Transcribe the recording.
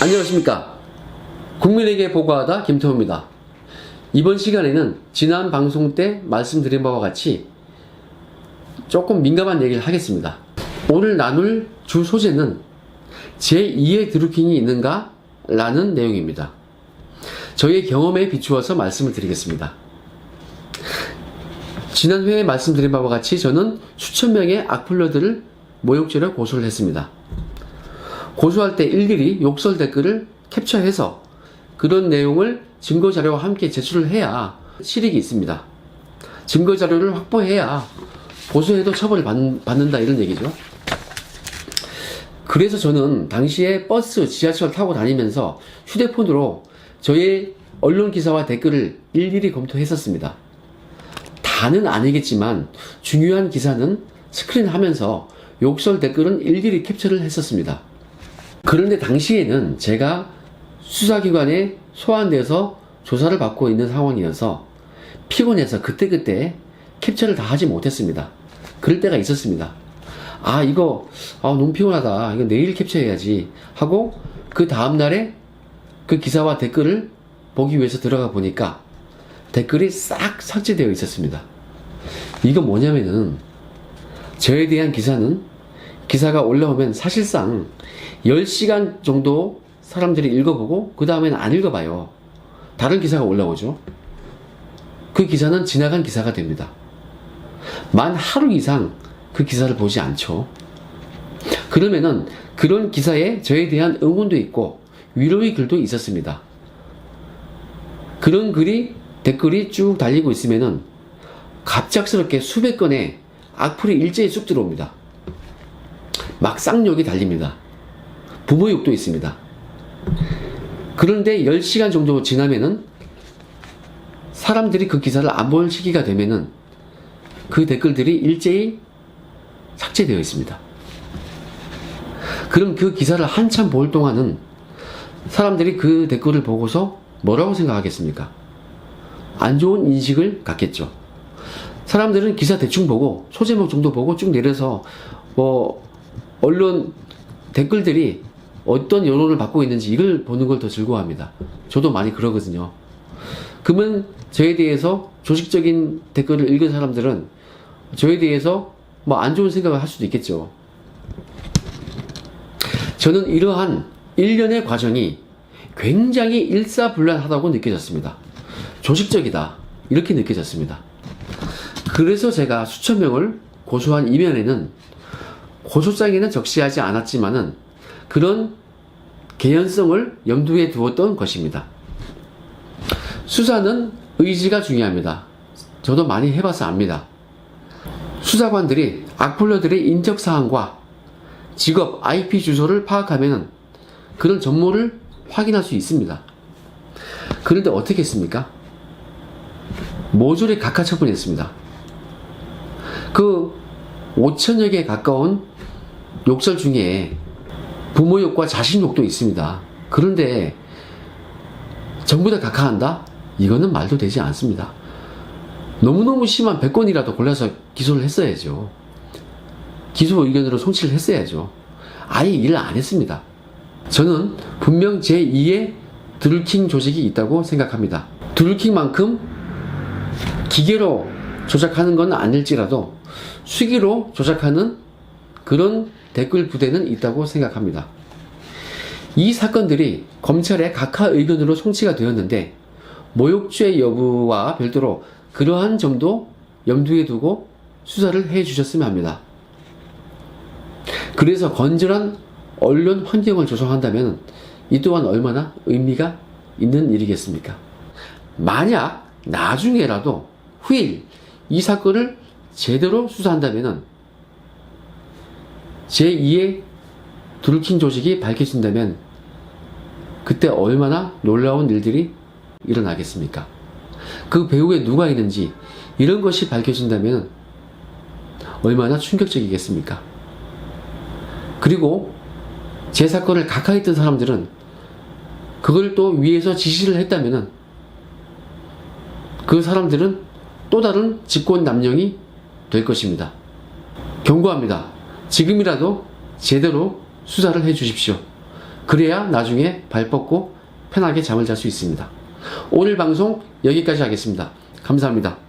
안녕하십니까. 국민에게 보고하다 김태호입니다. 이번 시간에는 지난 방송 때 말씀드린 바와 같이 조금 민감한 얘기를 하겠습니다. 오늘 나눌 주 소재는 제2의 드루킹이 있는가? 라는 내용입니다. 저의 경험에 비추어서 말씀을 드리겠습니다. 지난 회에 말씀드린 바와 같이 저는 수천 명의 악플러들을 모욕죄로 고소를 했습니다. 고소할 때 일일이 욕설 댓글을 캡처해서 그런 내용을 증거자료와 함께 제출을 해야 실익이 있습니다. 증거자료를 확보해야 고소해도 처벌을 받는다 이런 얘기죠. 그래서 저는 당시에 버스, 지하철 타고 다니면서 휴대폰으로 저의 언론 기사와 댓글을 일일이 검토했었습니다. 다는 아니겠지만 중요한 기사는 스크린하면서 욕설 댓글은 일일이 캡처를 했었습니다. 그런데 당시에는 제가 수사기관에 소환돼서 조사를 받고 있는 상황이어서 피곤해서 그때그때 캡처를 다 하지 못했습니다. 그럴 때가 있었습니다. 이거 너무 피곤하다. 이거 내일 캡처해야지 하고 그 다음날에 그 기사와 댓글을 보기 위해서 들어가 보니까 댓글이 싹 삭제되어 있었습니다. 이건 뭐냐면은 저에 대한 기사가 올라오면 사실상 10시간 정도 사람들이 읽어보고 그 다음에는 안 읽어봐요. 다른 기사가 올라오죠. 그 기사는 지나간 기사가 됩니다. 만 하루 이상 그 기사를 보지 않죠. 그러면은 그런 기사에 저에 대한 응원도 있고 위로의 글도 있었습니다. 그런 댓글이 쭉 달리고 있으면은 갑작스럽게 수백 건의 악플이 일제히 쑥 들어옵니다. 막 쌍욕이 달립니다. 부모욕도 있습니다. 그런데 10시간 정도 지나면은 사람들이 그 기사를 안 볼 시기가 되면은 그 댓글들이 일제히 삭제되어 있습니다. 그럼 그 기사를 한참 볼 동안은 사람들이 그 댓글을 보고서 뭐라고 생각하겠습니까? 안 좋은 인식을 갖겠죠. 사람들은 기사 대충 보고 소제목 정도 보고 쭉 내려서 언론 댓글들이 어떤 여론을 받고 있는지 이걸 보는 걸 더 즐거워합니다. 저도 많이 그러거든요. 그러면 저에 대해서 조직적인 댓글을 읽은 사람들은 저에 대해서 안 좋은 생각을 할 수도 있겠죠. 저는 이러한 일련의 과정이 굉장히 일사불란하다고 느껴졌습니다. 조직적이다 이렇게 느껴졌습니다. 그래서 제가 수천 명을 고소한 이면에는 고소장에는 적시하지 않았지만은 그런 개연성을 염두에 두었던 것입니다. 수사는 의지가 중요합니다. 저도 많이 해봐서 압니다. 수사관들이 악플러들의 인적사항과 직업, IP 주소를 파악하면 그런 전모를 확인할 수 있습니다. 그런데 어떻게 했습니까? 모조리 각하 처분했습니다. 그 5천여 개 가까운 욕설 중에 부모욕과 자신욕도 있습니다. 그런데 전부 다 각하한다? 이거는 말도 되지 않습니다. 너무너무 심한 100건이라도 골라서 기소를 했어야죠. 기소 의견으로 송치를 했어야죠. 아예 일을 안 했습니다. 저는 분명 제2의 드루킹 조직이 있다고 생각합니다. 드루킹만큼 기계로 조작하는 건 아닐지라도 수기로 조작하는 그런 댓글 부대는 있다고 생각합니다. 이 사건들이 검찰의 각하 의견으로 송치가 되었는데 모욕죄 여부와 별도로 그러한 점도 염두에 두고 수사를 해 주셨으면 합니다. 그래서 건전한 언론 환경을 조성한다면 이 또한 얼마나 의미가 있는 일이겠습니까? 만약 나중에라도 후일 이 사건을 제대로 수사한다면 제2의 드루킹 조직이 밝혀진다면 그때 얼마나 놀라운 일들이 일어나겠습니까? 그 배후에 누가 있는지 이런 것이 밝혀진다면 얼마나 충격적이겠습니까? 그리고 제 사건을 각하했던 사람들은 그걸 또 위에서 지시를 했다면 그 사람들은 또 다른 직권남용이 될 것입니다. 경고합니다. 지금이라도 제대로 수사를 해 주십시오. 그래야 나중에 발 뻗고 편하게 잠을 잘 수 있습니다. 오늘 방송 여기까지 하겠습니다. 감사합니다.